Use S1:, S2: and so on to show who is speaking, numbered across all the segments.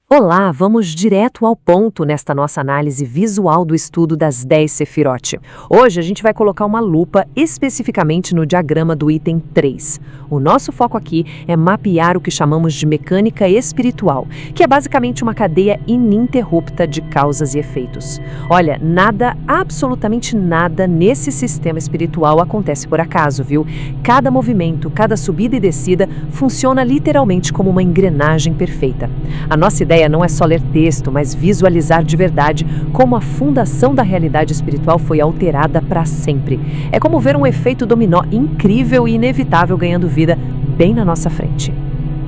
S1: Olá, vamos direto ao ponto nesta nossa análise visual do estudo das 10 Sefirot. Hoje a gente vai colocar uma lupa especificamente no diagrama do item 3. O nosso foco aqui é mapear o que chamamos de mecânica espiritual, que é basicamente uma cadeia ininterrupta de causas e efeitos. Olha, nada, absolutamente nada nesse sistema espiritual acontece por acaso, viu? Cada movimento, cada subida e descida funciona literalmente como uma engrenagem perfeita. A nossa ideia não é só ler texto, mas visualizar de verdade como a fundação da realidade espiritual foi alterada para sempre. É como ver um efeito dominó incrível e inevitável ganhando vida bem na nossa frente.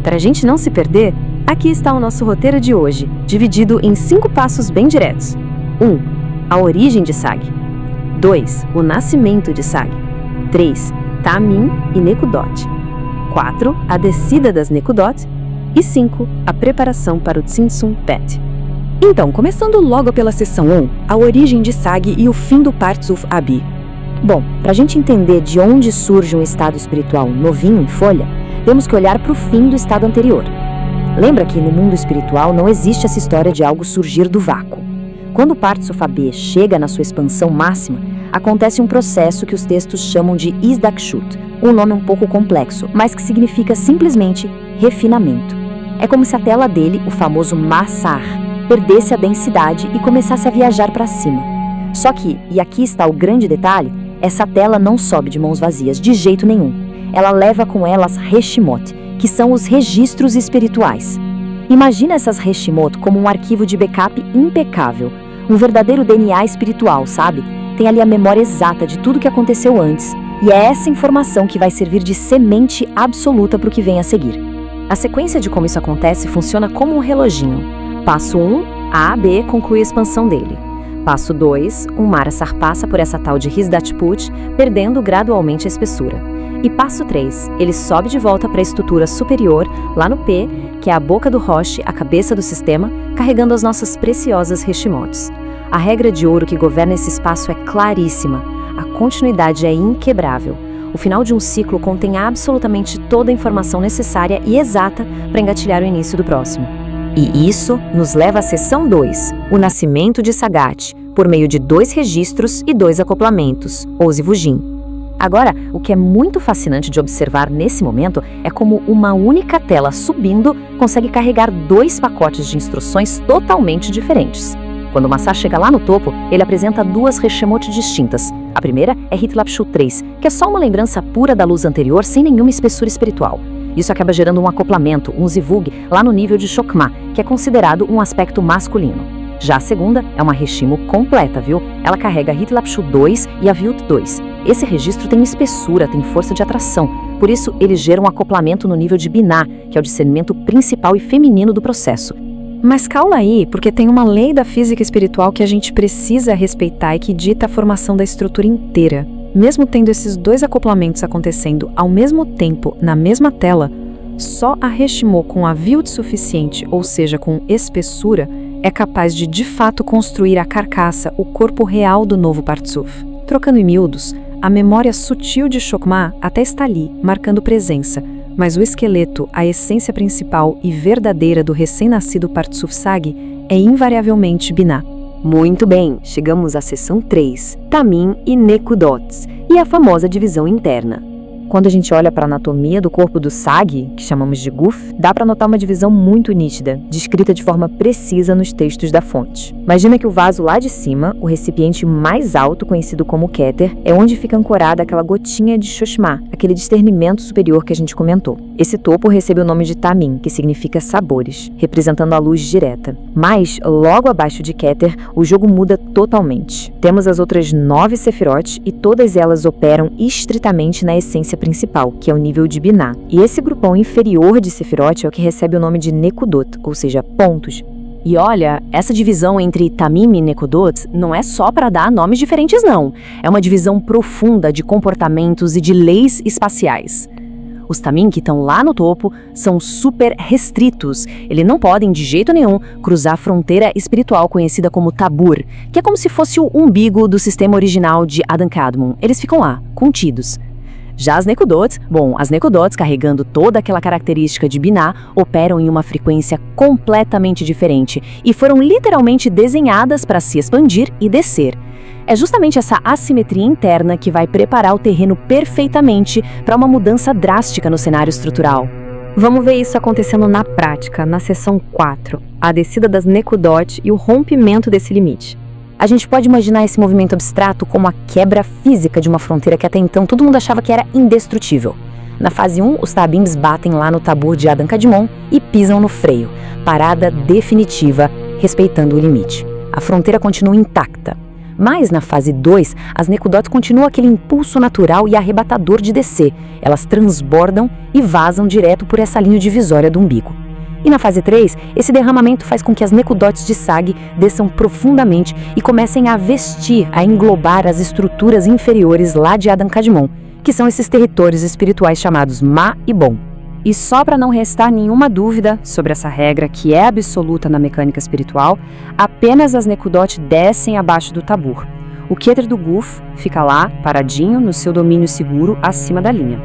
S2: Para a gente não se perder, aqui está o nosso roteiro de hoje, dividido em 5 passos bem diretos. 1. A origem de Sag. 2. O nascimento de Sag. 3. Tamim e Nekudot. 4. A descida das Nekudot. E 5. A preparação para o Tzimtzum Pet. Então, começando logo pela seção 1, a origem de Sag e o fim do Partzuf Abi. Bom, para a gente entender de onde surge um estado espiritual novinho em folha, temos que olhar para o fim do estado anterior. Lembra que no mundo espiritual não existe essa história de algo surgir do vácuo. Quando o Partzuf Abi chega na sua expansão máxima, acontece um processo que os textos chamam de Izdakshut, um nome um pouco complexo, mas que significa simplesmente refinamento. É como se a tela dele, o famoso Massar, perdesse a densidade e começasse a viajar para cima. Só que, e aqui está o grande detalhe, essa tela não sobe de mãos vazias, de jeito nenhum. Ela leva com ela as Reshimot, que são os registros espirituais. Imagina essas Reshimot como um arquivo de backup impecável, um verdadeiro DNA espiritual, sabe? Tem ali a memória exata de tudo que aconteceu antes, e é essa informação que vai servir de semente absoluta para o que vem a seguir. A sequência de como isso acontece funciona como um reloginho. Passo 1, A a B conclui a expansão dele. Passo 2, o Marassar passa por essa tal de Hizdatput, perdendo gradualmente a espessura. E passo 3, ele sobe de volta para a estrutura superior, lá no P, que é a boca do Rosh, a cabeça do sistema, carregando as nossas preciosas Reshimotes. A regra de ouro que governa esse espaço é claríssima. A continuidade é inquebrável. O final de um ciclo contém absolutamente toda a informação necessária e exata para engatilhar o início do próximo. E isso nos leva à seção 2, o nascimento de Sagat, por meio de 2 registros e 2 acoplamentos, Oz e Vujim. Agora, o que é muito fascinante de observar nesse momento é como uma única tela subindo consegue carregar 2 pacotes de instruções totalmente diferentes. Quando o Massar chega lá no topo, ele apresenta 2 Reshimot distintas. A primeira é Hitlapshut 3, que é só uma lembrança pura da luz anterior sem nenhuma espessura espiritual. Isso acaba gerando um acoplamento, um zivug, lá no nível de Shokmah, que é considerado um aspecto masculino. Já a segunda é uma Reshimo completa, viu? Ela carrega Hitlapshut 2 e a Aviut 2. Esse registro tem espessura, tem força de atração, por isso ele gera um acoplamento no nível de Binah, que é o discernimento principal e feminino do processo. Mas calma aí, porque tem uma lei da física espiritual que a gente precisa respeitar e que dita a formação da estrutura inteira. Mesmo tendo esses 2 acoplamentos acontecendo ao mesmo tempo na mesma tela, só a Reshimot com aviut suficiente, ou seja, com espessura, é capaz de fato construir a carcaça, o corpo real do novo Partzuf. Trocando em miúdos, a memória sutil de Shokmah até está ali, marcando presença, mas o esqueleto, a essência principal e verdadeira do recém-nascido Partzuf Sag é invariavelmente Binah. Muito bem, chegamos à seção 3, Tamim e Nekudot, e a famosa divisão interna. Quando a gente olha para a anatomia do corpo do Sag, que chamamos de Guf, dá para notar uma divisão muito nítida, descrita de forma precisa nos textos da fonte. Imagina que o vaso lá de cima, o recipiente mais alto, conhecido como Keter, é onde fica ancorada aquela gotinha de Shoshmah, aquele discernimento superior que a gente comentou. Esse topo recebe o nome de Tamim, que significa sabores, representando a luz direta. Mas, logo abaixo de Keter, o jogo muda totalmente. Temos as outras 9 Sefirot e todas elas operam estritamente na essência principal, que é o nível de Binah. E esse grupão inferior de Sefirot é o que recebe o nome de Nekudot, ou seja, pontos. E olha, essa divisão entre Tamim e Nekudot não é só para dar nomes diferentes não. É uma divisão profunda de comportamentos e de leis espaciais. Os Tamim que estão lá no topo são super restritos. Eles não podem, de jeito nenhum, cruzar a fronteira espiritual conhecida como Tabur, que é como se fosse o umbigo do sistema original de Adam Kadmon. Eles ficam lá, contidos. Já as Necudotes, as Necudotes, carregando toda aquela característica de Binah, operam em uma frequência completamente diferente e foram literalmente desenhadas para se expandir e descer. É justamente essa assimetria interna que vai preparar o terreno perfeitamente para uma mudança drástica no cenário estrutural. Vamos ver isso acontecendo na prática, na seção 4, a descida das Necudot e o rompimento desse limite. A gente pode imaginar esse movimento abstrato como a quebra física de uma fronteira que até então todo mundo achava que era indestrutível. Na fase 1, os Tabims batem lá no Tabur de Adan-Kadmon e pisam no freio, parada definitiva, respeitando o limite. A fronteira continua intacta. Mas na fase 2, as Necudotes continuam aquele impulso natural e arrebatador de descer. Elas transbordam e vazam direto por essa linha divisória do umbigo. E na fase 3, esse derramamento faz com que as Necudotes de Sag desçam profundamente e comecem a vestir, a englobar as estruturas inferiores lá de Adan-Kadmon, que são esses territórios espirituais chamados Ma e Bon. E só para não restar nenhuma dúvida sobre essa regra que é absoluta na mecânica espiritual, apenas as Necudot descem abaixo do Tabur. O Keter do Guf fica lá, paradinho, no seu domínio seguro, acima da linha.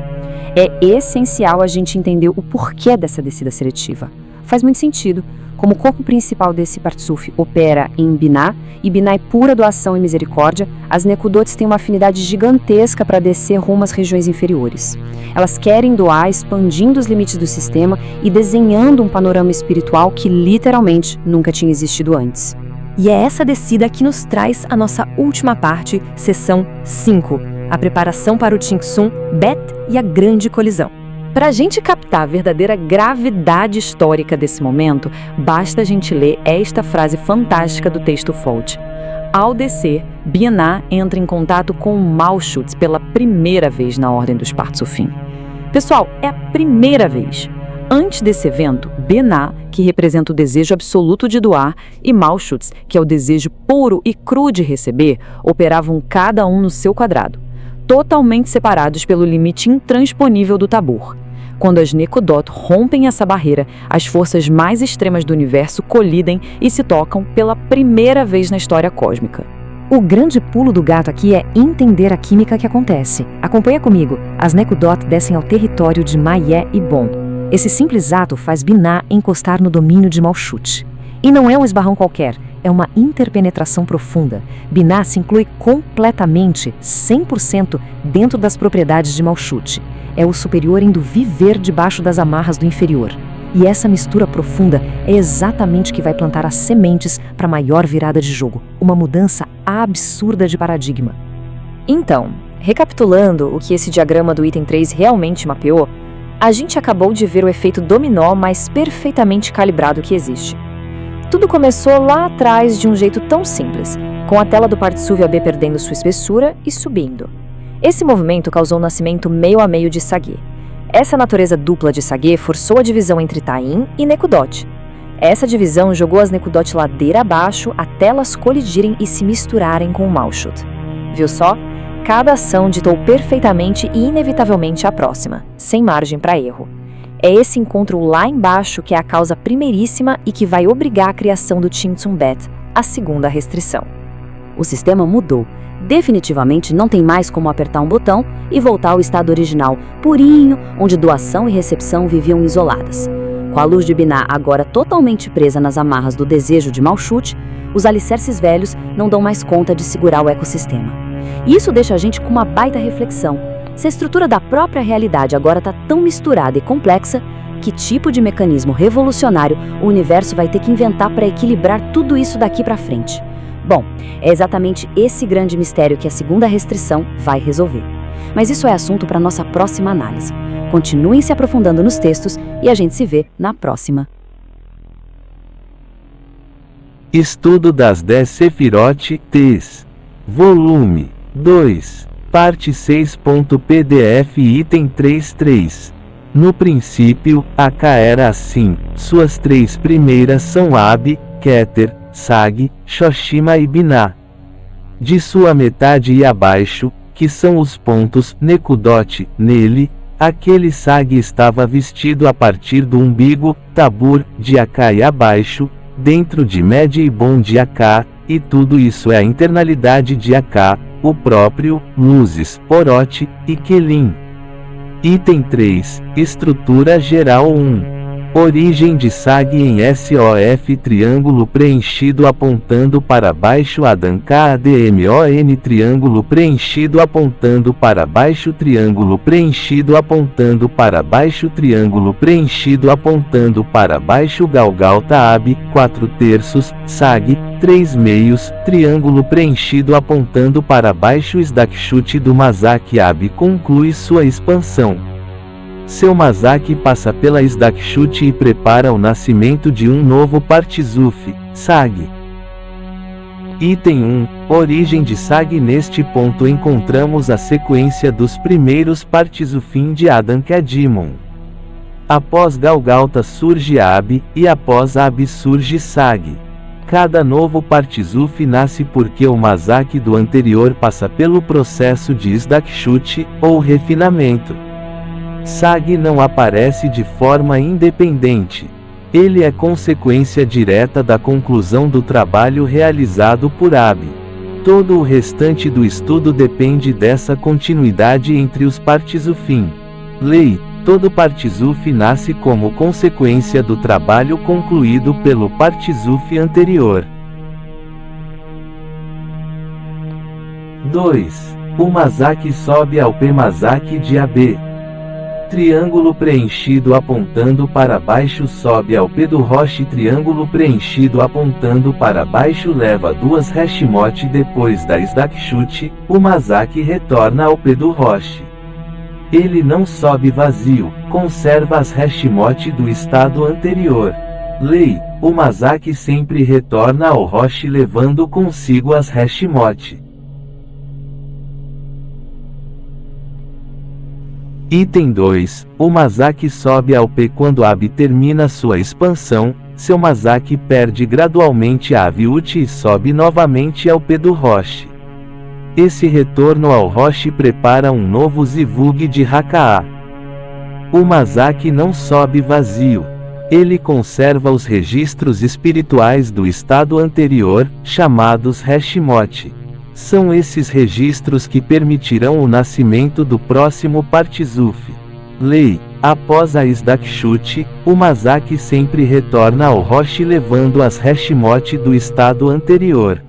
S2: É essencial a gente entender o porquê dessa descida seletiva. Faz muito sentido. Como o corpo principal desse Partsuf opera em Binah, e Binah é pura doação e misericórdia, as Necudotes têm uma afinidade gigantesca para descer rumo às regiões inferiores. Elas querem doar, expandindo os limites do sistema e desenhando um panorama espiritual que literalmente nunca tinha existido antes. E é essa descida que nos traz a nossa última parte, seção 5, a preparação para o Tzintzum, Bet e a grande colisão. Para a gente captar a verdadeira gravidade histórica desse momento, basta a gente ler esta frase fantástica do texto Folt. Ao descer, Binah entra em contato com o Malchut pela primeira vez na Ordem dos Partsufim. Pessoal, é a primeira vez. Antes desse evento, Binah, que representa o desejo absoluto de doar, e Malchut, que é o desejo puro e cru de receber, operavam cada um no seu quadrado, totalmente separados pelo limite intransponível do Tabur. Quando as Necudot rompem essa barreira, as forças mais extremas do universo colidem e se tocam pela primeira vez na história cósmica. O grande pulo do gato aqui é entender a química que acontece. Acompanha comigo. As Necudot descem ao território de Mayé e Bon. Esse simples ato faz Binah encostar no domínio de Malchut. E não é um esbarrão qualquer, é uma interpenetração profunda. Binah se inclui completamente, 100%, dentro das propriedades de Malchut. É o superior indo viver debaixo das amarras do inferior. E essa mistura profunda é exatamente o que vai plantar as sementes para a maior virada de jogo, uma mudança absurda de paradigma. Então, recapitulando o que esse diagrama do item 3 realmente mapeou, a gente acabou de ver o efeito dominó mais perfeitamente calibrado que existe. Tudo começou lá atrás de um jeito tão simples, com a tela do Partsuv AB perdendo sua espessura e subindo. Esse movimento causou o nascimento meio a meio de Sage. Essa natureza dupla de Sage forçou a divisão entre Taim e Necudot. Essa divisão jogou as Necudot ladeira abaixo até elas colidirem e se misturarem com o Malchut. Viu só? Cada ação ditou perfeitamente e inevitavelmente a próxima, sem margem para erro. É esse encontro lá embaixo que é a causa primeiríssima e que vai obrigar a criação do Tzintzum Bet, a segunda restrição.
S3: O sistema mudou. Definitivamente não tem mais como apertar um botão e voltar ao estado original, purinho, onde doação e recepção viviam isoladas. Com a luz de Binah agora totalmente presa nas amarras do desejo de Malchut, os alicerces velhos não dão mais conta de segurar o ecossistema. E isso deixa a gente com uma baita reflexão. Se a estrutura da própria realidade agora está tão misturada e complexa, que tipo de mecanismo revolucionário o universo vai ter que inventar para equilibrar tudo isso daqui para frente? Bom, é exatamente esse grande mistério que a segunda restrição vai resolver. Mas isso é assunto para nossa próxima análise. Continuem se aprofundando nos textos e a gente se vê na próxima.
S4: Estudo das 10 Sefirot, Ts. Volume 2, Parte 6.pdf Item 3.3. No princípio, Aka era assim, suas três primeiras são Ab, Keter, Sag, Shoshima e Binah. De sua metade e abaixo, que são os pontos Necudot, nele, aquele Sag estava vestido a partir do umbigo, Tabur, de Aka e abaixo, dentro de Med e Bon de Aka, e tudo isso é a internalidade de Aka, o próprio, Luzes, Porot, e Kelim. Item 3, Estrutura Geral 1. Origem de SAG em SOF triângulo preenchido apontando para baixo Adam KADMON triângulo preenchido apontando para baixo triângulo preenchido apontando para baixo triângulo preenchido apontando para baixo Galgalta AB 4/3 SAG 3/2 triângulo preenchido apontando para baixo Sdakshut do Mazak AB conclui sua expansão. Seu Mazak passa pela Sdakshut e prepara o nascimento de um novo Partizuf, SAG. Item 1, Origem de SAG. Neste ponto encontramos a sequência dos primeiros Partizufim de Adam Kadmon. Após Galgalta surge Ab, e após Ab surge SAG. Cada novo Partizuf nasce porque o Mazak do anterior passa pelo processo de Sdakshut, ou refinamento. SAG não aparece de forma independente. Ele é consequência direta da conclusão do trabalho realizado por Ab. Todo o restante do estudo depende dessa continuidade entre os Partizufim. Lei: todo Partizuf nasce como consequência do trabalho concluído pelo Partizuf anterior. 2. O Mazak sobe ao P Mazak de AB. Triângulo preenchido apontando para baixo sobe ao P do Rosh. Triângulo preenchido apontando para baixo leva 2 Hashimot. Depois da Sdakshut, o Mazak retorna ao P do Rosh. Ele não sobe vazio, conserva as Hashimot do estado anterior. Lei: o Mazak sempre retorna ao Rosh levando consigo as Hashimot. Item 2, o Mazak sobe ao P quando Ab termina sua expansão, seu Mazak perde gradualmente a Aviut e sobe novamente ao P do Rosh. Esse retorno ao Rosh prepara um novo Zivug de Hakaá. O Mazak não sobe vazio. Ele conserva os registros espirituais do estado anterior, chamados Hashimot. São esses registros que permitirão o nascimento do próximo Partizuf. Lei: após a Sdakshut, o Mazak sempre retorna ao Rosh levando as Hashimot do estado anterior.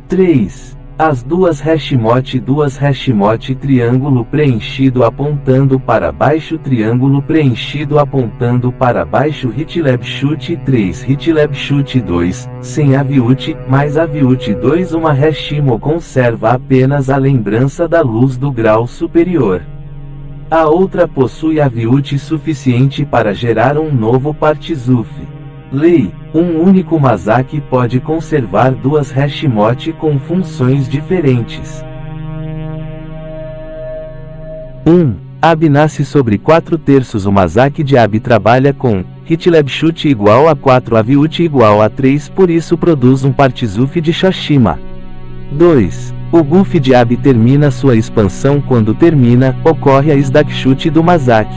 S4: 3. As 2 Hashimot. 2 Hashimot. Triângulo preenchido apontando para baixo. Triângulo preenchido apontando para baixo. Hitlebshut 3. Hitlebshut 2. Sem Aviut, mais Aviut 2. Uma Hashimo conserva apenas a lembrança da luz do grau superior. A outra possui Aviut suficiente para gerar um novo Partizuf. Lei: um único Mazak pode conservar 2 Hashimot com funções diferentes. 1. Ab nasce sobre 4/3. O Mazak de Ab trabalha com Hitlebshut igual a 4 Aviut igual a 3, por isso produz um Partizuf de Shoshima. 2. O Guf de Ab termina sua expansão. Quando termina, ocorre a Sdakshut do Mazak.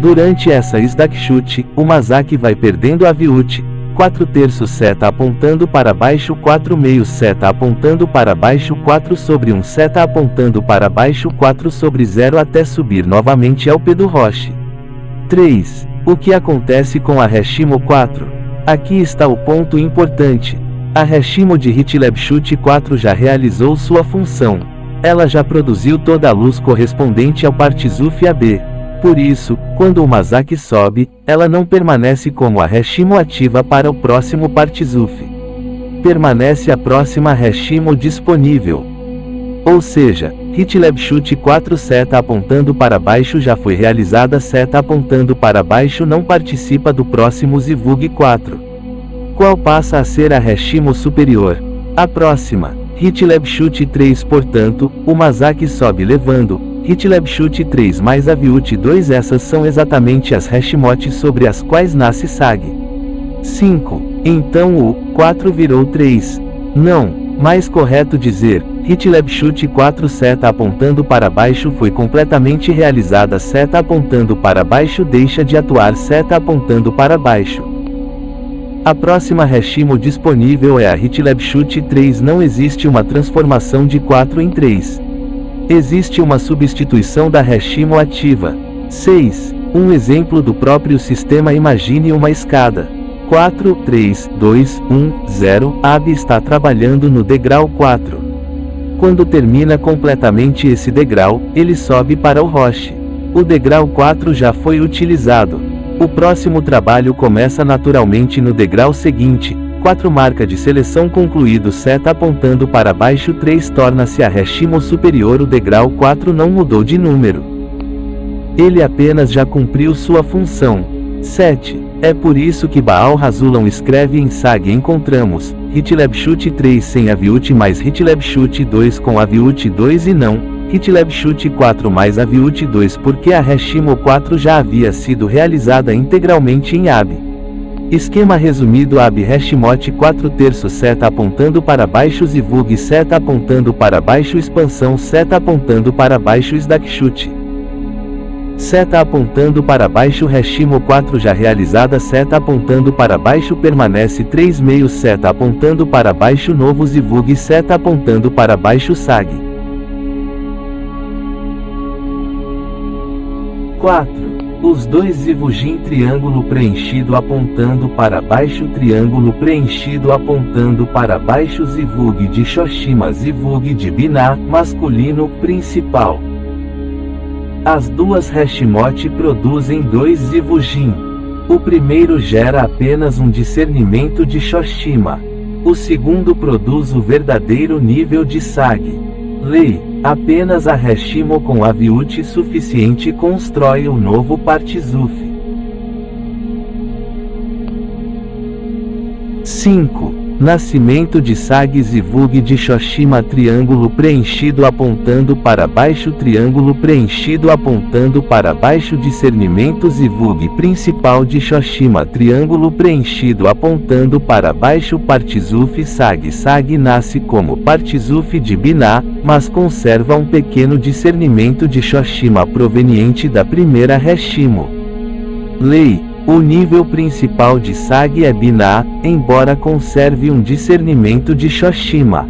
S4: Durante essa Sdakshut, o Mazak vai perdendo Aviut, 4/3 seta apontando para baixo, 4/2 seta apontando para baixo, 4 sobre 1 seta apontando para baixo, 4 sobre 0 até subir novamente ao P do Rosh. 3. O que acontece com a Hashimo 4? Aqui está o ponto importante. A Hashimo de Hitlebshut 4 já realizou sua função. Ela já produziu toda a luz correspondente ao Partizuf AB. Por isso, quando o Mazak sobe, ela não permanece como a Hashimo ativa para o próximo Partizuf. Permanece a próxima Hashimo disponível. Ou seja, Hitlebshut 4 seta apontando para baixo já foi realizada. Seta apontando para baixo não participa do próximo Zivug 4. Qual passa a ser a Hashimo superior? A próxima, Hitlebshut 3. Portanto, o Mazak sobe levando Hitlebshut 3 mais Aviut 2. Essas são exatamente as Hashimot sobre as quais nasce SAG. 5. Então o 4 virou 3. Não, mais correto dizer, Hitlebshut 4 seta apontando para baixo foi completamente realizada. Seta apontando para baixo deixa de atuar. Seta apontando para baixo. A próxima Hashimo disponível é a Hitlebshut 3. Não existe uma transformação de 4 em 3. Existe uma substituição da Hashimo ativa. 6. Um exemplo do próprio sistema. Imagine uma escada. 4, 3, 2, 1, 0. AB está trabalhando no degrau 4. Quando termina completamente esse degrau, ele sobe para o roche. O degrau 4 já foi utilizado. O próximo trabalho começa naturalmente no degrau seguinte. 4 marca de seleção concluído. Seta apontando para baixo. 3 torna-se a Hashimo superior. O degrau 4 não mudou de número. Ele apenas já cumpriu sua função. 7. É por isso que Baal Hazulam escreve em Sag: encontramos Hitlebshut 3 sem Aviut mais Hitlebshut 2 com Aviut 2 e não Hitlebshut 4 mais Aviut 2, porque a Hashimo 4 já havia sido realizada integralmente em Ab. Esquema resumido: Ab Hashimot 4/3 seta apontando para baixo Zivug seta apontando para baixo expansão seta apontando para baixo Sdakshut seta apontando para baixo Hashimo 4 já realizada seta apontando para baixo permanece 3 meios seta apontando para baixo novo Zivug seta apontando para baixo Sag. 4. Os 2 Zivugim triângulo preenchido apontando para baixo triângulo preenchido apontando para baixo Zivug de Shoshima Zivug de Binah masculino principal. As duas Hashimot produzem 2 Zivugim. O primeiro gera apenas um discernimento de Shoshima. O segundo produz o verdadeiro nível de Sag. Lei: apenas a Hashimo com Aviut suficiente constrói o novo Partizuf. 5. Nascimento de Sag Zivug de Shoshima triângulo preenchido apontando para baixo triângulo preenchido apontando para baixo discernimento Zivug principal de Shoshima triângulo preenchido apontando para baixo Partizuf Sag. Sag nasce como Partizuf de Binah, mas conserva um pequeno discernimento de Shoshima proveniente da primeira Hashimo. Lei: o nível principal de Sag é Binah, embora conserve um discernimento de Shoshima.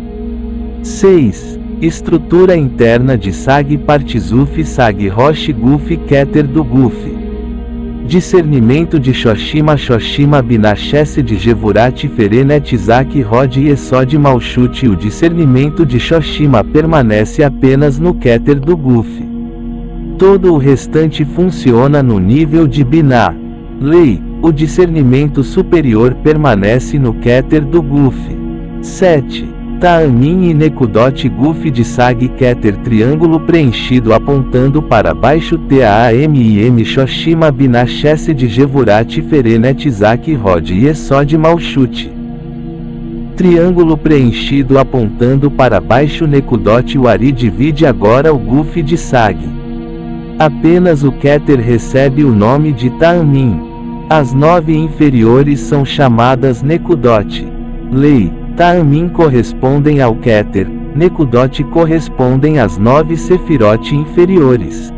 S4: 6. Estrutura interna de Sag Partizuf Sag Rosh Guf Keter do Guf. Discernimento de Shoshima Shoshima Binah Chesed Gevurat Ferenet Zak Rod Yesod Malchut. O discernimento de Shoshima permanece apenas no Keter do Guf. Todo o restante funciona no nível de Binah. Lei: o discernimento superior permanece no Keter do Guf. 7. Ta'amin e Nekudot Guf de Sag Keter triângulo preenchido apontando para baixo Taamim Shoshima Binah Chesed Gevurat Ferenet Zak Rod Yesod Malchut. Triângulo preenchido apontando para baixo Nekudot Wari divide agora o Guf de Sag. Apenas o Keter recebe o nome de Ta'amin. As 9 inferiores são chamadas Nekudot. Lei: Ta'amin correspondem ao Keter, Nekudot correspondem às 9 Sefirot inferiores.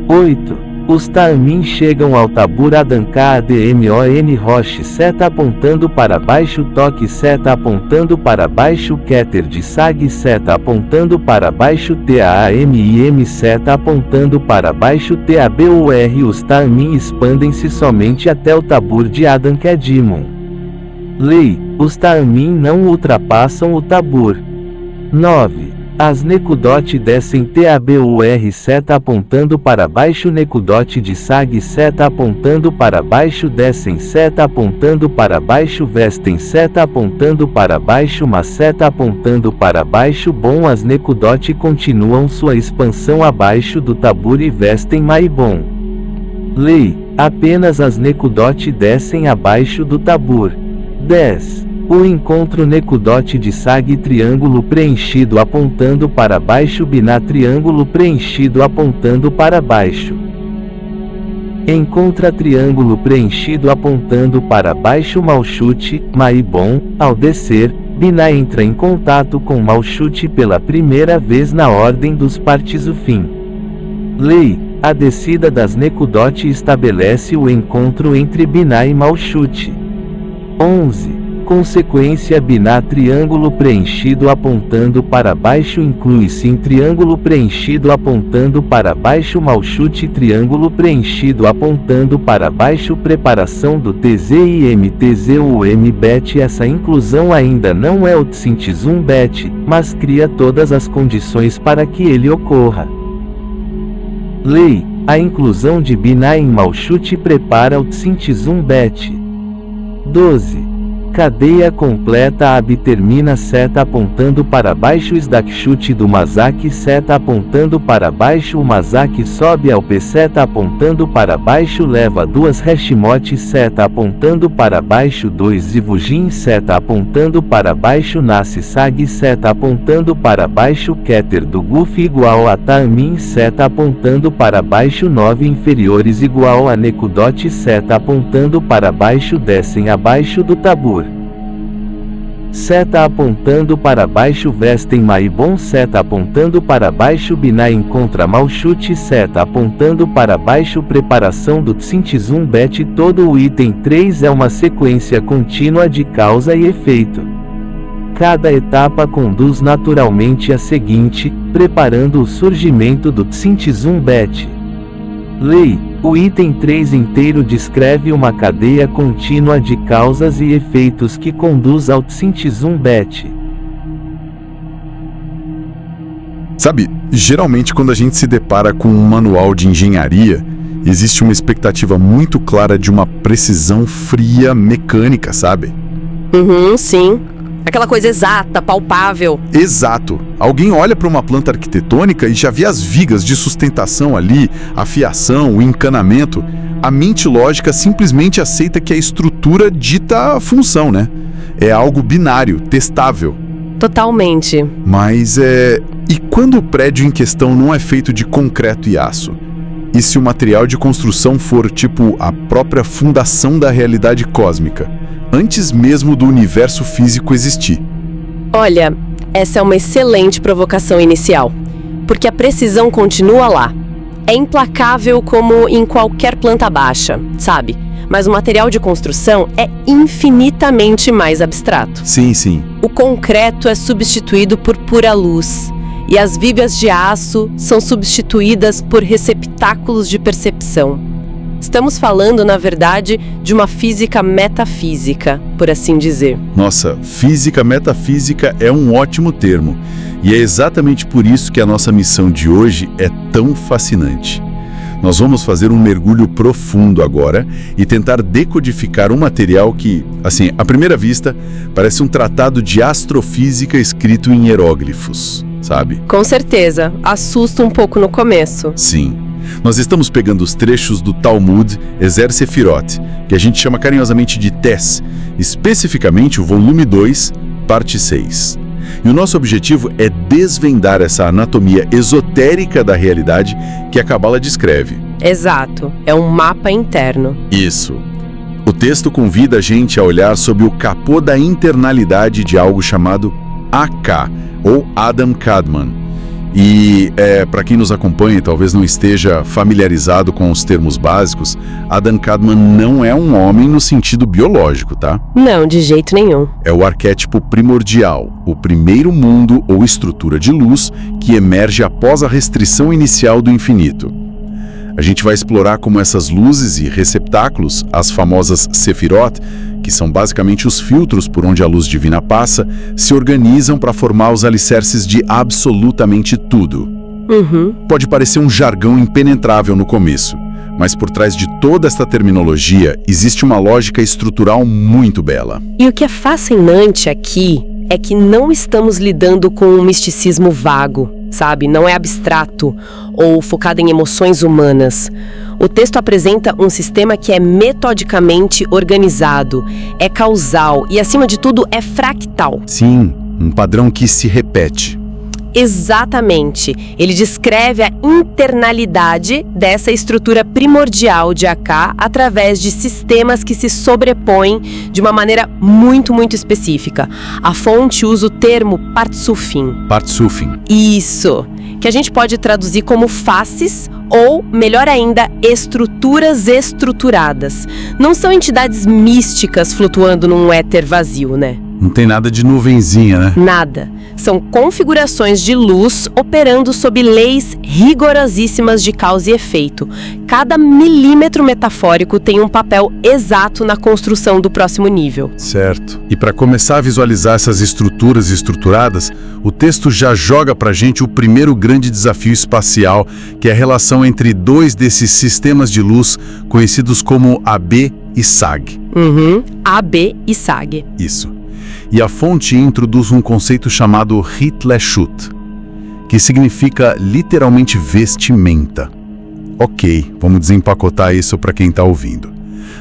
S4: 8. Os Ta'amin chegam ao Tabur Adanka Admon Rosh seta apontando para baixo Toque seta apontando para baixo Keter de Sag seta apontando para baixo Taamim seta apontando para baixo Tabur. Os Ta'amin expandem-se somente até o Tabur de Adankedimon. Lei: os Ta'amin não ultrapassam o Tabur. 9. As Nekudot descem Tabur seta apontando para baixo Nekudot de Sag seta apontando para baixo descem seta apontando para baixo vestem seta apontando para baixo mas seta apontando para baixo bom. As Nekudot continuam sua expansão abaixo do Tabur e vestem Maibon. Lei: apenas as Nekudot descem abaixo do Tabur. 10. O encontro Nekudot de Sag triângulo preenchido apontando para baixo Binah triângulo preenchido apontando para baixo. Encontra triângulo preenchido apontando para baixo Malchut, Maibon. Ao descer, Binah entra em contato com Malchut pela primeira vez na ordem dos Partizufim. Lei: a descida das Nekudot estabelece o encontro entre Binah e Malchut. 11. consequência, binar triângulo preenchido apontando para baixo inclui-se em triângulo preenchido apontando para baixo malchute triângulo preenchido apontando para baixo preparação do TZIM TZUM bet. Essa inclusão ainda não é o TSINTZUM bet, mas cria todas as condições para que ele ocorra. Lei: a inclusão de binar em malchute prepara o TSINTZUM bet. 12. Cadeia completa. AB termina seta apontando para baixo SDAC do Mazak seta apontando para baixo. O Mazak sobe ao P seta apontando para baixo leva 2 Hashimoto seta apontando para baixo 2 Zivugin seta apontando para baixo nasce Sag seta apontando para baixo Keter do Guf igual a Tamin seta apontando para baixo 9 inferiores igual a Nekudot seta apontando para baixo descem abaixo do Tabur. Seta apontando para baixo vestem Maibon seta apontando para baixo Binah encontra malchute seta apontando para baixo preparação do TSINTZUM bet. Todo o item 3 é uma sequência contínua de causa e efeito. Cada etapa conduz naturalmente à seguinte, preparando o surgimento do TSINTZUM bet. Lei: o item 3 inteiro descreve uma cadeia contínua de causas e efeitos que conduz ao TSINTZUM bet.
S5: Sabe, geralmente quando a gente se depara com um manual de engenharia, existe uma expectativa muito clara de uma precisão fria mecânica, sabe?
S2: Sim. Aquela coisa exata, palpável.
S5: Exato. Alguém olha para uma planta arquitetônica e já vê as vigas de sustentação ali, a fiação, o encanamento. A mente lógica simplesmente aceita que a estrutura dita a função, né? É algo binário, testável.
S2: Totalmente.
S5: Mas e quando o prédio em questão não é feito de concreto e aço? E se o material de construção for, tipo, a própria fundação da realidade cósmica, antes mesmo do universo físico existir?
S2: Olha, essa é uma excelente provocação inicial, porque a precisão continua lá. É implacável como em qualquer planta baixa, sabe? Mas o material de construção é infinitamente mais abstrato.
S5: Sim.
S2: O concreto é substituído por pura luz, e as vigas de aço são substituídas por receptáculos de percepção. Estamos falando, na verdade, de uma física metafísica, por assim dizer.
S5: Nossa, física metafísica é um ótimo termo. E é exatamente por isso que a nossa missão de hoje é tão fascinante. Nós vamos fazer um mergulho profundo agora e tentar decodificar um material que, assim, à primeira vista, parece um tratado de astrofísica escrito em hieróglifos, sabe?
S2: Com certeza, assusta um pouco no começo.
S5: Sim. Nós estamos pegando os trechos do Talmud Ezer Sefirot, que a gente chama carinhosamente de Tes, especificamente o volume 2, parte 6. E o nosso objetivo é desvendar essa anatomia esotérica da realidade que a Cabala descreve.
S2: Exato, é um mapa interno.
S5: Isso. O texto convida a gente a olhar sob o capô da internalidade de algo chamado AK, ou Adam Kadmon. E, para quem nos acompanha e talvez não esteja familiarizado com os termos básicos, Adam Kadmon não é um homem no sentido biológico, tá?
S2: Não, de jeito nenhum.
S5: É o arquétipo primordial, o primeiro mundo ou estrutura de luz que emerge após a restrição inicial do infinito. A gente vai explorar como essas luzes e receptáculos, as famosas Sefirot, que são basicamente os filtros por onde a luz divina passa, se organizam para formar os alicerces de absolutamente tudo. Pode parecer um jargão impenetrável no começo, mas por trás de toda esta terminologia existe uma lógica estrutural muito bela.
S2: E o que é fascinante aqui é que não estamos lidando com um misticismo vago, sabe? Não é abstrato ou focado em emoções humanas. O texto apresenta um sistema que é metodicamente organizado, é causal e, acima de tudo, é fractal.
S5: Sim, um padrão que se repete.
S2: Exatamente. Ele descreve a internalidade dessa estrutura primordial de AK através de sistemas que se sobrepõem de uma maneira muito, muito específica. A fonte usa o termo Partsufim.
S5: Partsufim.
S2: Isso.
S6: que a gente pode traduzir como faces ou, melhor ainda, estruturas estruturadas. Não são entidades místicas flutuando num éter vazio, né?
S5: Não tem nada de nuvenzinha, né?
S6: Nada. São configurações de luz operando sob leis rigorosíssimas de causa e efeito. Cada milímetro metafórico tem um papel exato na construção do próximo nível.
S5: Certo. E para começar a visualizar essas estruturas estruturadas, o texto já joga pra gente o primeiro grande desafio espacial, que é a relação entre dois desses sistemas de luz conhecidos como AB e SAG.
S6: AB e SAG.
S5: Isso. E a fonte introduz um conceito chamado Hitleshut, que significa literalmente vestimenta. Ok, vamos desempacotar isso para quem está ouvindo.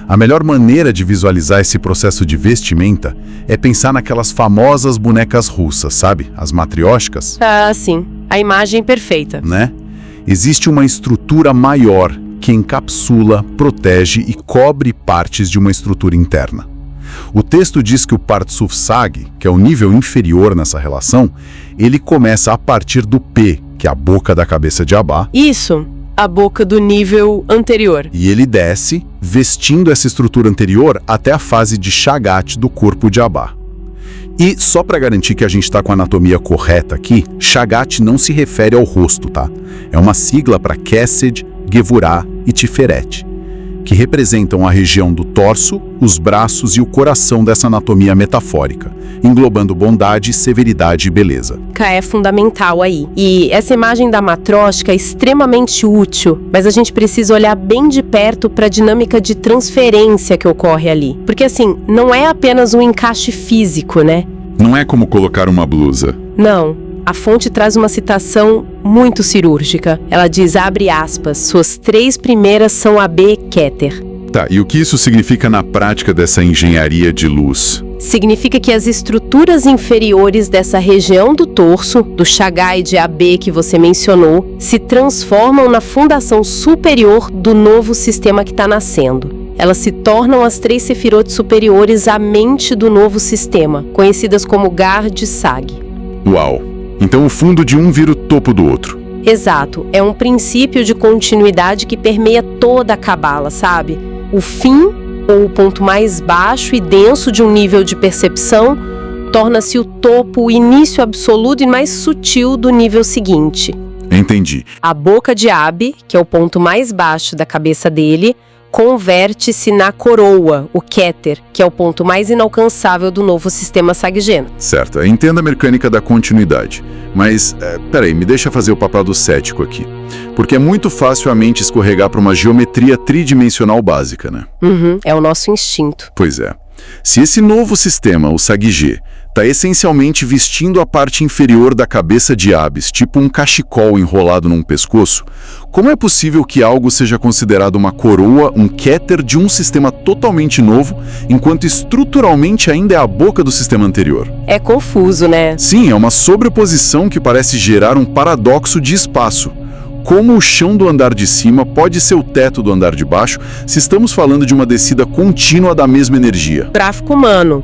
S5: A melhor maneira de visualizar esse processo de vestimenta é pensar naquelas famosas bonecas russas, sabe? As matrioshkas.
S6: Ah, sim. A imagem perfeita.
S5: Né? Existe uma estrutura maior que encapsula, protege e cobre partes de uma estrutura interna. O texto diz que o Partsuf Sag, que é o nível inferior nessa relação, ele começa a partir do P, que é a boca da cabeça de Abá.
S6: Isso, a boca do nível anterior.
S5: E ele desce, vestindo essa estrutura anterior até a fase de Shagat do corpo de Abá. E só para garantir que a gente está com a anatomia correta aqui, Shagat não se refere ao rosto, tá? É uma sigla para Kesed, Gevurah e Tiferet, que representam a região do torso, os braços e o coração dessa anatomia metafórica, englobando bondade, severidade e beleza.
S6: É fundamental aí. E essa imagem da matrosca é extremamente útil, mas a gente precisa olhar bem de perto para a dinâmica de transferência que ocorre ali. Porque assim, não é apenas um encaixe físico, né?
S5: Não é como colocar uma blusa.
S6: Não. A fonte traz uma citação muito cirúrgica. Ela diz, abre aspas, suas 3 primeiras são AB Keter.
S5: Tá, e o que isso significa na prática dessa engenharia de luz?
S6: Significa que as estruturas inferiores dessa região do torso, do Shagai de AB que você mencionou, se transformam na fundação superior do novo sistema que está nascendo. Elas se tornam as 3 sefirot superiores à mente do novo sistema, conhecidas como Gard Sag.
S5: Uau! Então o fundo de um vira o topo do outro.
S6: Exato, é um princípio de continuidade que permeia toda a Cabala, sabe? O fim, ou o ponto mais baixo e denso de um nível de percepção, torna-se o topo, o início absoluto e mais sutil do nível seguinte.
S5: Entendi.
S6: A boca de Ab, que é o ponto mais baixo da cabeça dele, converte-se na coroa, o Keter, que é o ponto mais inalcançável do novo sistema Saggena.
S5: Certo, entenda a mecânica da continuidade. Mas, peraí, me deixa fazer o papel do cético aqui. Porque é muito fácil a mente escorregar para uma geometria tridimensional básica, né?
S6: É o nosso instinto.
S5: Pois é. Se esse novo sistema, o Sag-G, está essencialmente vestindo a parte inferior da cabeça de Abis, tipo um cachecol enrolado num pescoço, como é possível que algo seja considerado uma coroa, um Keter de um sistema totalmente novo, enquanto estruturalmente ainda é a boca do sistema anterior?
S6: É confuso, né?
S5: Sim, é uma sobreposição que parece gerar um paradoxo de espaço. Como o chão do andar de cima pode ser o teto do andar de baixo se estamos falando de uma descida contínua da mesma energia?
S6: Tráfico humano.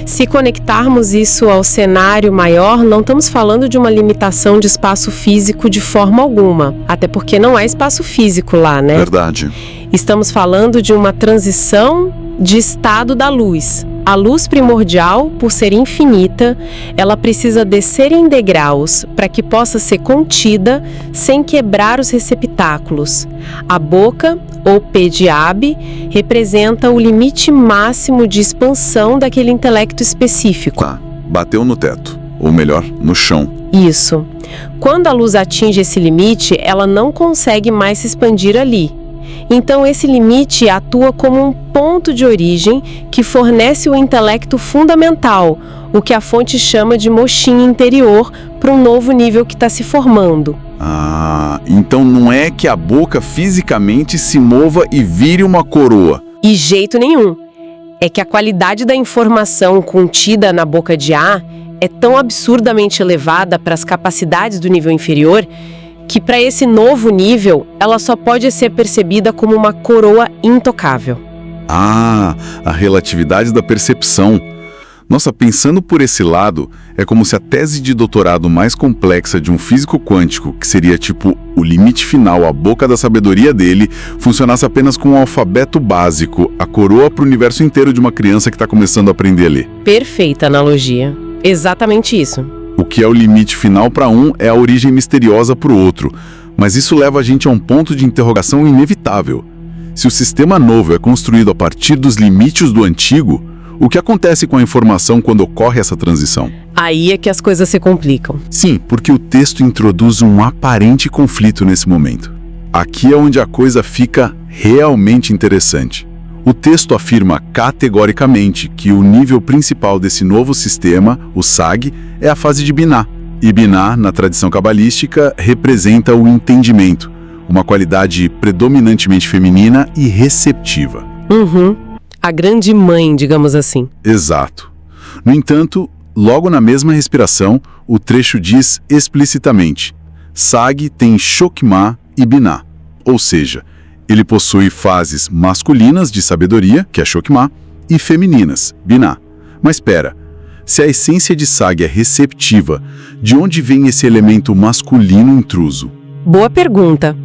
S6: Se conectarmos isso ao cenário maior, não estamos falando de uma limitação de espaço físico de forma alguma. Até porque não há espaço físico lá, né?
S5: Verdade.
S6: Estamos falando de uma transição de estado da luz. A luz primordial, por ser infinita, ela precisa descer em degraus para que possa ser contida sem quebrar os receptáculos. A boca, ou P de Ab, representa o limite máximo de expansão daquele intelecto específico.
S5: Tá, bateu no teto, ou melhor, no chão.
S6: Isso. Quando a luz atinge esse limite, ela não consegue mais se expandir ali. Então, esse limite atua como um ponto de origem que fornece o intelecto fundamental, o que a fonte chama de mochinha interior, para um novo nível que está se formando.
S5: Ah, então não é que a boca fisicamente se mova e vire uma coroa.
S6: E jeito nenhum. É que a qualidade da informação contida na boca de A é tão absurdamente elevada para as capacidades do nível inferior que para esse novo nível, ela só pode ser percebida como uma coroa intocável.
S5: Ah, a relatividade da percepção. Nossa, pensando por esse lado, é como se a tese de doutorado mais complexa de um físico quântico, que seria tipo o limite final, a boca da sabedoria dele, funcionasse apenas com um alfabeto básico, a coroa para o universo inteiro de uma criança que está começando a aprender a ler.
S6: Perfeita analogia. Exatamente isso.
S5: O que é o limite final para um é a origem misteriosa para o outro, mas isso leva a gente a um ponto de interrogação inevitável. Se o sistema novo é construído a partir dos limites do antigo, o que acontece com a informação quando ocorre essa transição?
S6: Aí é que as coisas se complicam.
S5: Sim, porque o texto introduz um aparente conflito nesse momento. Aqui é onde a coisa fica realmente interessante. O texto afirma categoricamente que o nível principal desse novo sistema, o SAG, é a fase de Binah. E Binah, na tradição cabalística, representa o entendimento, uma qualidade predominantemente feminina e receptiva.
S6: A grande mãe, digamos assim.
S5: Exato. No entanto, logo na mesma respiração, o trecho diz explicitamente: SAG tem Chokhmah e Binah, ou seja, ele possui fases masculinas de sabedoria, que é Chokhmah, e femininas, Binah. Mas espera, se a essência de SAG é receptiva, de onde vem esse elemento masculino intruso?
S6: Boa pergunta.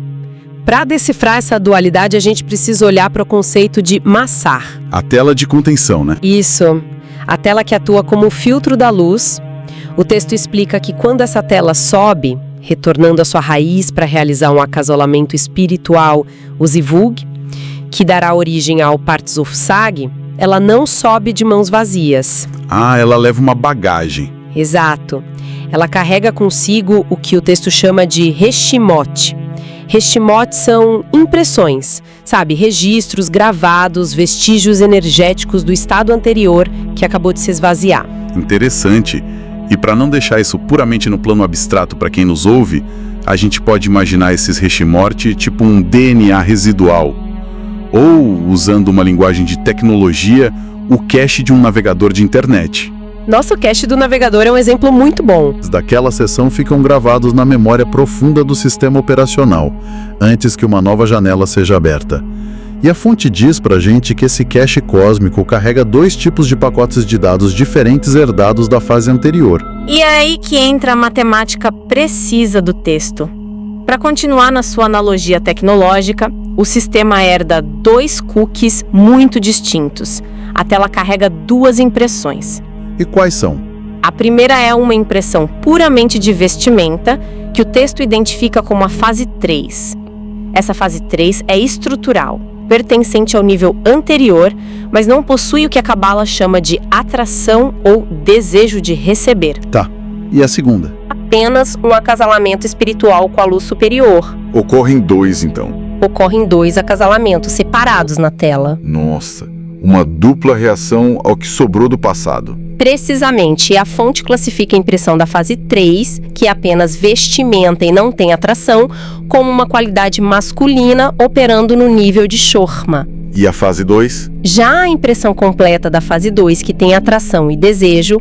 S6: Para decifrar essa dualidade, a gente precisa olhar para o conceito de massar.
S5: A tela de contenção, né?
S6: Isso. A tela que atua como filtro da luz. O texto explica que quando essa tela sobe, retornando à sua raiz para realizar um acasalamento espiritual, o Zivug, que dará origem ao Parts of Sag, ela não sobe de mãos vazias.
S5: Ah, ela leva uma bagagem.
S6: Exato. Ela carrega consigo o que o texto chama de Reshimot. Reshimot são impressões, sabe? Registros, gravados, vestígios energéticos do estado anterior que acabou de se esvaziar.
S5: Interessante. E para não deixar isso puramente no plano abstrato para quem nos ouve, a gente pode imaginar esses Reshimot tipo um DNA residual. Ou, usando uma linguagem de tecnologia, o cache de um navegador de internet.
S6: Nosso cache do navegador é um exemplo muito bom.
S7: Daquela sessão ficam gravados na memória profunda do sistema operacional, antes que uma nova janela seja aberta. E a fonte diz pra gente que esse cache cósmico carrega 2 tipos de pacotes de dados diferentes herdados da fase anterior.
S2: E é aí que entra a matemática precisa do texto. Para continuar na sua analogia tecnológica, o sistema herda 2 cookies muito distintos. A tela carrega 2 impressões.
S7: E quais são?
S2: A primeira é uma impressão puramente de vestimenta, que o texto identifica como a fase 3. Essa fase 3 é estrutural, pertencente ao nível anterior, mas não possui o que a Cabala chama de atração ou desejo de receber.
S7: Tá. E a segunda?
S2: Apenas um acasalamento espiritual com a luz superior.
S5: Ocorrem 2, então.
S2: Ocorrem 2 acasalamentos separados na tela.
S5: Nossa, uma dupla reação ao que sobrou do passado.
S2: Precisamente, a fonte classifica a impressão da fase 3, que é apenas vestimenta e não tem atração, como uma qualidade masculina operando no nível de Chokhmah.
S5: E a fase 2?
S2: Já a impressão completa da fase 2, que tem atração e desejo,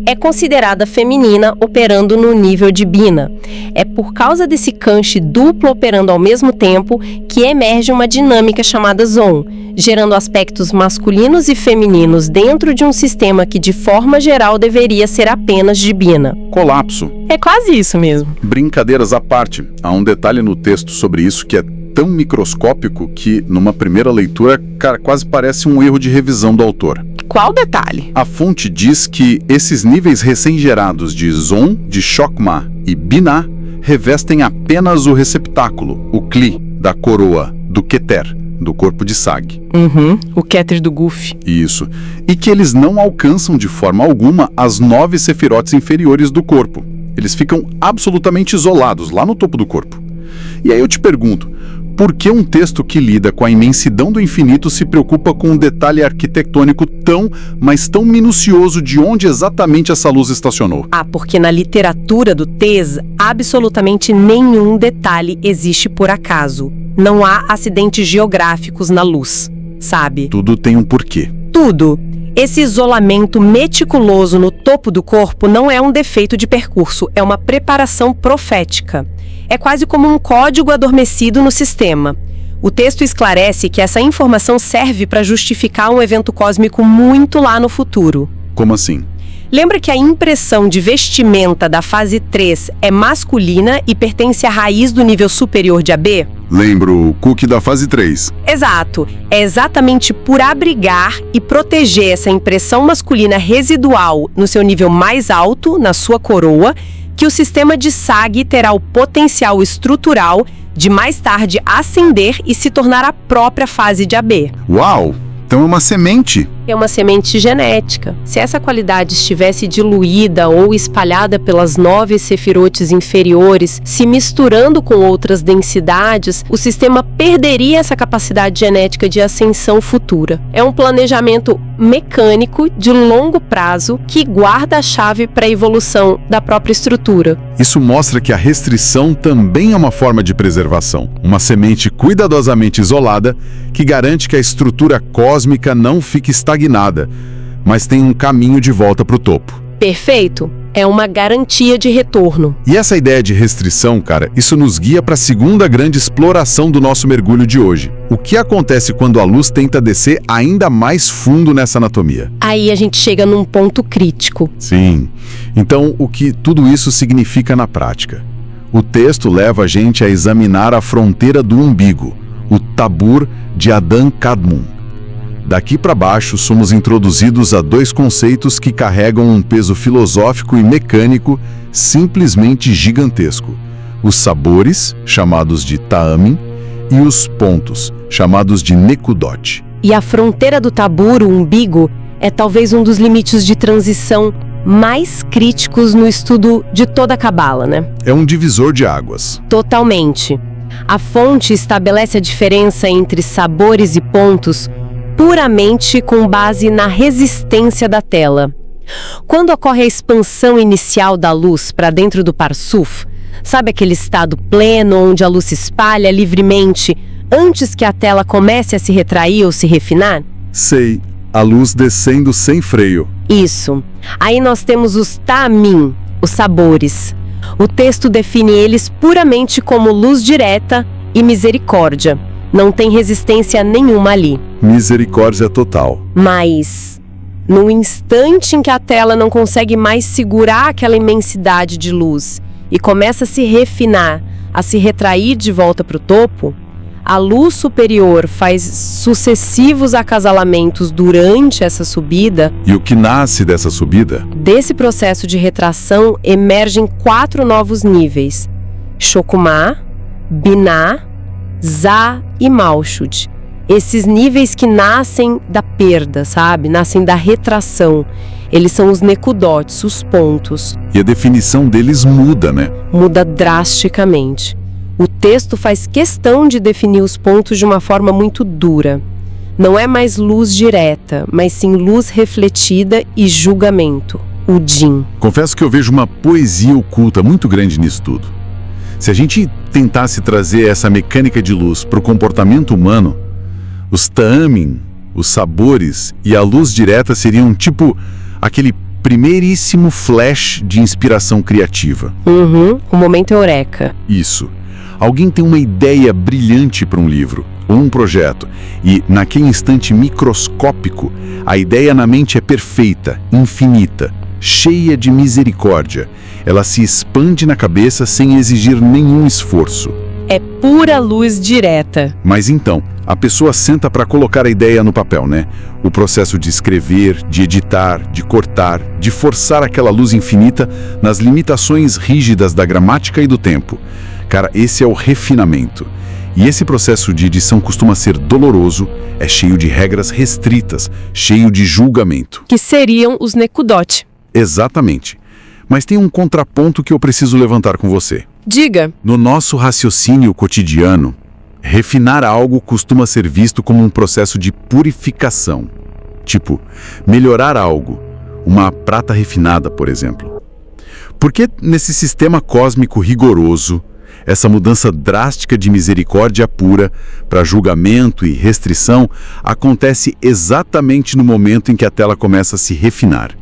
S2: é considerada feminina operando no nível de Binah. É por causa desse canche duplo operando ao mesmo tempo que emerge uma dinâmica chamada Zon, gerando aspectos masculinos e femininos dentro de um sistema que de forma geral deveria ser apenas de Binah.
S5: Colapso.
S6: É quase isso mesmo.
S5: Brincadeiras à parte, há um detalhe no texto sobre isso que é tão microscópico que, numa primeira leitura, quase parece um erro de revisão do autor.
S6: Qual detalhe?
S5: A fonte diz que esses níveis recém-gerados de Zon, de Chokhmah e Binah revestem apenas o receptáculo, o Kli, da coroa, do Keter, do corpo de Sag.
S6: O Keter do Guf.
S5: Isso. E que eles não alcançam de forma alguma as 9 sefirotes inferiores do corpo. Eles ficam absolutamente isolados, lá no topo do corpo. E aí eu te pergunto, por que um texto que lida com a imensidão do infinito se preocupa com um detalhe arquitetônico mas tão minucioso de onde exatamente essa luz estacionou?
S6: Porque na literatura do TES, absolutamente nenhum detalhe existe por acaso. Não há acidentes geográficos na luz, sabe?
S5: Tudo tem um porquê.
S6: Tudo. Esse isolamento meticuloso no topo do corpo não é um defeito de percurso, é uma preparação profética. É quase como um código adormecido no sistema. O texto esclarece que essa informação serve para justificar um evento cósmico muito lá no futuro.
S5: Como assim?
S6: Lembra que a impressão de vestimenta da fase 3 é masculina e pertence à raiz do nível superior de AB?
S5: Lembro o cookie da fase 3.
S6: Exato. É exatamente por abrigar e proteger essa impressão masculina residual no seu nível mais alto, na sua coroa, que o sistema de SAG terá o potencial estrutural de mais tarde ascender e se tornar a própria fase de AB.
S5: Uau! Então é uma semente.
S6: É uma semente genética. Se essa qualidade estivesse diluída ou espalhada pelas 9 sefirotes inferiores, se misturando com outras densidades, o sistema perderia essa capacidade genética de ascensão futura. É um planejamento mecânico de longo prazo que guarda a chave para a evolução da própria estrutura.
S5: Isso mostra que a restrição também é uma forma de preservação. Uma semente cuidadosamente isolada que garante que a estrutura cósmica não fique estagnada, mas tem um caminho de volta para o topo.
S6: Perfeito. É uma garantia de retorno.
S5: E essa ideia de restrição, cara, isso nos guia para a segunda grande exploração do nosso mergulho de hoje. O que acontece quando a luz tenta descer ainda mais fundo nessa anatomia?
S6: Aí a gente chega num ponto crítico.
S5: Sim. Então, o que tudo isso significa na prática? O texto leva a gente a examinar a fronteira do umbigo, o Tabur de Adam Kadmon. Daqui para baixo, somos introduzidos a dois conceitos que carregam um peso filosófico e mecânico simplesmente gigantesco. Os sabores, chamados de ta'amin, e os pontos, chamados de nekudot.
S6: E a fronteira do Tabur, o umbigo, é talvez um dos limites de transição mais críticos no estudo de toda a Cabala, né?
S5: É um divisor de águas.
S6: Totalmente. A fonte estabelece a diferença entre sabores e pontos puramente com base na resistência da tela. Quando ocorre a expansão inicial da luz para dentro do Parsuf, sabe aquele estado pleno onde a luz se espalha livremente antes que a tela comece a se retrair ou se refinar?
S5: Sei, a luz descendo sem freio.
S6: Isso. Aí nós temos os ta'amin, os sabores. O texto define eles puramente como luz direta e misericórdia. Não tem resistência nenhuma ali.
S5: Misericórdia total.
S6: Mas, no instante em que a tela não consegue mais segurar aquela imensidade de luz e começa a se refinar, a se retrair de volta para o topo, a luz superior faz sucessivos acasalamentos durante essa subida.
S5: E o que nasce dessa subida?
S6: Desse processo de retração emergem 4 novos níveis: Chokumah, Binah, Zah e Malchut. Esses níveis que nascem da perda, sabe? Nascem da retração. Eles são os nekudotes, os pontos.
S5: E a definição deles muda, né?
S6: Muda drasticamente. O texto faz questão de definir os pontos de uma forma muito dura. Não é mais luz direta, mas sim luz refletida e julgamento. O Din.
S5: Confesso que eu vejo uma poesia oculta muito grande nisso tudo. Se a gente tentasse trazer essa mecânica de luz para o comportamento humano, os ta'amin, os sabores e a luz direta seriam tipo aquele primeiríssimo flash de inspiração criativa.
S6: O momento eureka.
S5: Isso. Alguém tem uma ideia brilhante para um livro ou um projeto e, naquele instante microscópico, a ideia na mente é perfeita, infinita, cheia de misericórdia. Ela se expande na cabeça sem exigir nenhum esforço.
S6: É pura luz direta.
S5: Mas então, a pessoa senta para colocar a ideia no papel, né? O processo de escrever, de editar, de cortar, de forçar aquela luz infinita nas limitações rígidas da gramática e do tempo. Cara, esse é o refinamento. E esse processo de edição costuma ser doloroso, é cheio de regras restritas, cheio de julgamento.
S6: Que seriam os nekudot.
S5: Exatamente. Mas tem um contraponto que eu preciso levantar com você.
S6: Diga.
S5: No nosso raciocínio cotidiano, refinar algo costuma ser visto como um processo de purificação. Tipo, melhorar algo, uma prata refinada, por exemplo. Porque nesse sistema cósmico rigoroso, essa mudança drástica de misericórdia pura para julgamento e restrição acontece exatamente no momento em que a tela começa a se refinar.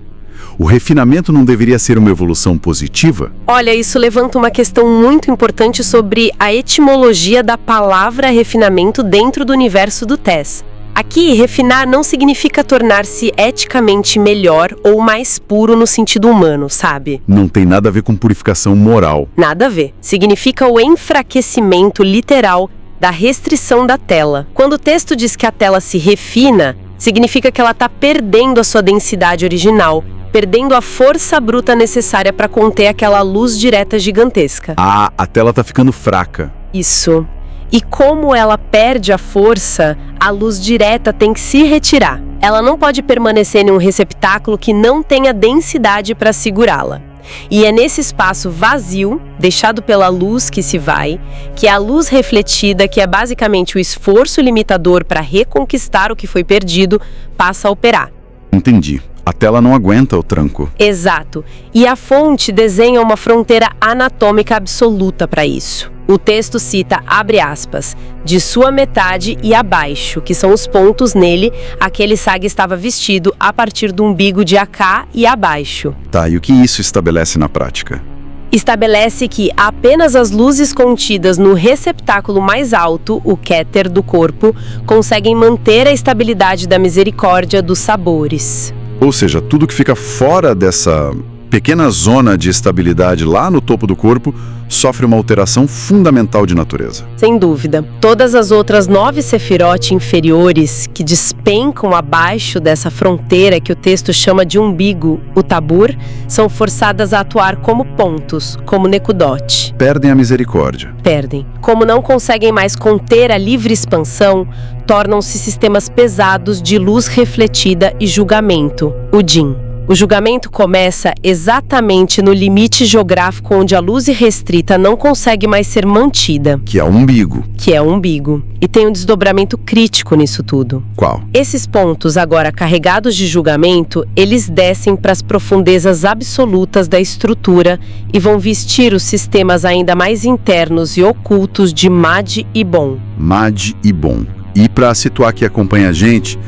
S5: O refinamento não deveria ser uma evolução positiva?
S6: Olha, isso levanta uma questão muito importante sobre a etimologia da palavra refinamento dentro do universo do TES. Aqui, refinar não significa tornar-se eticamente melhor ou mais puro no sentido humano, sabe?
S5: Não tem nada a ver com purificação moral.
S6: Nada a ver. Significa o enfraquecimento literal da restrição da tela. Quando o texto diz que a tela se refina, significa que ela está perdendo a sua densidade original, perdendo a força bruta necessária para conter aquela luz direta gigantesca.
S5: Ah, a tela tá ficando fraca.
S6: Isso. E como ela perde a força, a luz direta tem que se retirar. Ela não pode permanecer em um receptáculo que não tenha densidade para segurá-la. E é nesse espaço vazio, deixado pela luz que se vai, que é a luz refletida, que é basicamente o esforço limitador para reconquistar o que foi perdido, passa a operar.
S5: Entendi. A tela não aguenta o tranco.
S6: Exato. E a fonte desenha uma fronteira anatômica absoluta para isso. O texto cita, abre aspas, de sua metade e abaixo, que são os pontos nele, aquele SAG estava vestido a partir do umbigo de acá e abaixo.
S5: Tá, e o que isso estabelece na prática?
S6: Estabelece que apenas as luzes contidas no receptáculo mais alto, o kéter do corpo, conseguem manter a estabilidade da misericórdia dos sabores.
S5: Ou seja, tudo que fica fora dessa pequena zona de estabilidade lá no topo do corpo sofre uma alteração fundamental de natureza.
S6: Sem dúvida. Todas as outras 9 sefirot inferiores que despencam abaixo dessa fronteira que o texto chama de umbigo, o tabur, são forçadas a atuar como pontos, como nekudot.
S5: Perdem a misericórdia.
S6: Perdem. Como não conseguem mais conter a livre expansão, tornam-se sistemas pesados de luz refletida e julgamento, o din. O julgamento começa exatamente no limite geográfico onde a luz irrestrita não consegue mais ser mantida.
S5: Que é o umbigo.
S6: Que é o umbigo. E tem um desdobramento crítico nisso tudo.
S5: Qual?
S6: Esses pontos, agora carregados de julgamento, eles descem para as profundezas absolutas da estrutura e vão vestir os sistemas ainda mais internos e ocultos de Mad e Bom.
S5: Mad e Bom. E para situar quem acompanha a gente,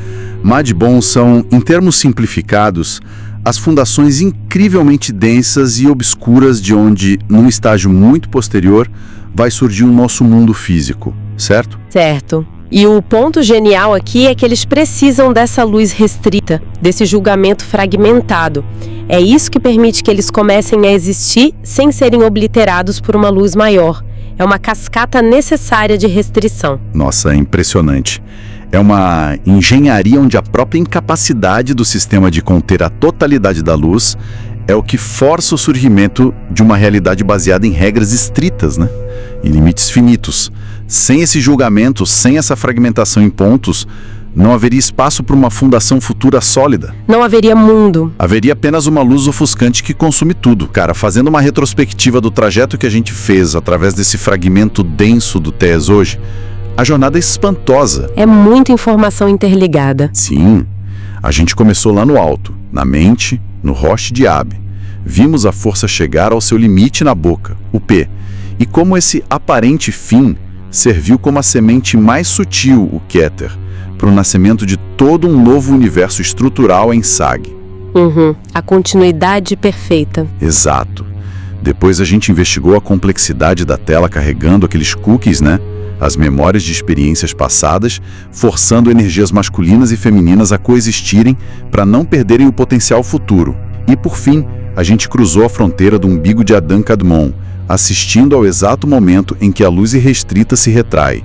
S5: Mad e Bom são, em termos simplificados, as fundações incrivelmente densas e obscuras de onde, num estágio muito posterior, vai surgir o nosso mundo físico, certo?
S6: Certo. E o ponto genial aqui é que eles precisam dessa luz restrita, desse julgamento fragmentado. É isso que permite que eles comecem a existir sem serem obliterados por uma luz maior. É uma cascata necessária de restrição.
S5: Nossa, é impressionante. É uma engenharia onde a própria incapacidade do sistema de conter a totalidade da luz é o que força o surgimento de uma realidade baseada em regras estritas, né? Em limites finitos. Sem esse julgamento, sem essa fragmentação em pontos, não haveria espaço para uma fundação futura sólida.
S6: Não haveria mundo.
S5: Haveria apenas uma luz ofuscante que consome tudo. Cara, fazendo uma retrospectiva do trajeto que a gente fez através desse fragmento denso do TES hoje, a jornada é espantosa.
S6: É muita informação interligada.
S5: Sim. A gente começou lá no alto, na mente, no Rosh de Ab. Vimos a força chegar ao seu limite na boca, o P. E como esse aparente fim serviu como a semente mais sutil, o Keter, para o nascimento de todo um novo universo estrutural em Sag.
S6: A continuidade perfeita.
S5: Exato. Depois a gente investigou a complexidade da tela carregando aqueles cookies, né? As memórias de experiências passadas, forçando energias masculinas e femininas a coexistirem para não perderem o potencial futuro. E, por fim, a gente cruzou a fronteira do umbigo de Adão Kadmon, assistindo ao exato momento em que a luz irrestrita se retrai,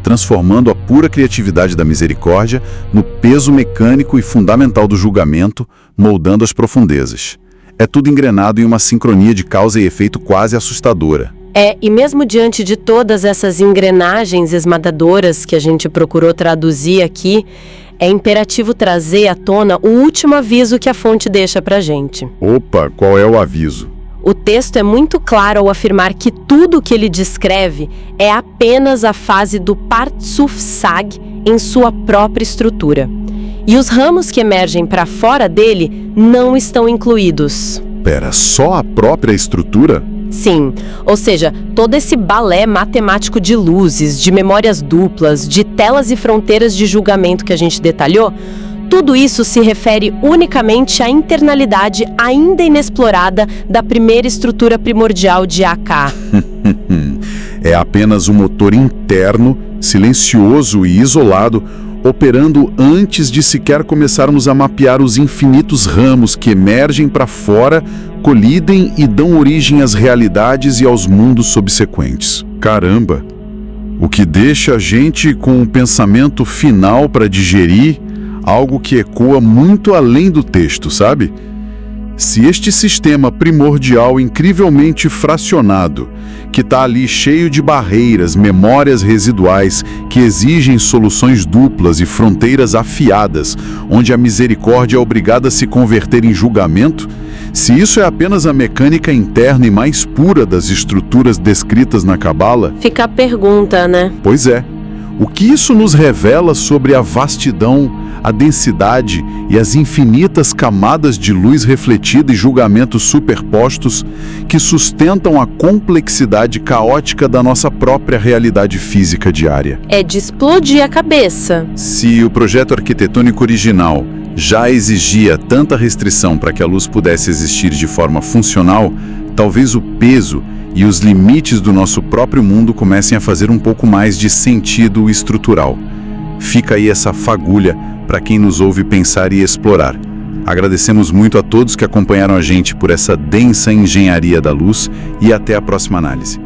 S5: transformando a pura criatividade da misericórdia no peso mecânico e fundamental do julgamento, moldando as profundezas. É tudo engrenado em uma sincronia de causa e efeito quase assustadora.
S6: E mesmo diante de todas essas engrenagens esmagadoras que a gente procurou traduzir aqui, é imperativo trazer à tona o último aviso que a fonte deixa pra gente.
S5: Opa, qual é o aviso?
S6: O texto é muito claro ao afirmar que tudo o que ele descreve é apenas a fase do Partsuf Sag em sua própria estrutura. E os ramos que emergem para fora dele não estão incluídos.
S5: Pera, só a própria estrutura?
S6: Sim, ou seja, todo esse balé matemático de luzes, de memórias duplas, de telas e fronteiras de julgamento que a gente detalhou, tudo isso se refere unicamente à internalidade ainda inexplorada da primeira estrutura primordial de AK.
S5: É apenas um motor interno, silencioso e isolado, operando antes de sequer começarmos a mapear os infinitos ramos que emergem para fora, colidem e dão origem às realidades e aos mundos subsequentes. Caramba! O que deixa a gente com um pensamento final para digerir, algo que ecoa muito além do texto, sabe? Se este sistema primordial incrivelmente fracionado, que está ali cheio de barreiras, memórias residuais que exigem soluções duplas e fronteiras afiadas, onde a misericórdia é obrigada a se converter em julgamento, se isso é apenas a mecânica interna e mais pura das estruturas descritas na Cabala...
S6: Fica a pergunta, né?
S5: Pois é. O que isso nos revela sobre a vastidão, a densidade e as infinitas camadas de luz refletida e julgamentos superpostos que sustentam a complexidade caótica da nossa própria realidade física diária?
S6: É de explodir a cabeça.
S5: Se o projeto arquitetônico original já exigia tanta restrição para que a luz pudesse existir de forma funcional, talvez o peso e os limites do nosso próprio mundo comecem a fazer um pouco mais de sentido estrutural. Fica aí essa fagulha para quem nos ouve pensar e explorar. Agradecemos muito a todos que acompanharam a gente por essa densa engenharia da luz e até a próxima análise.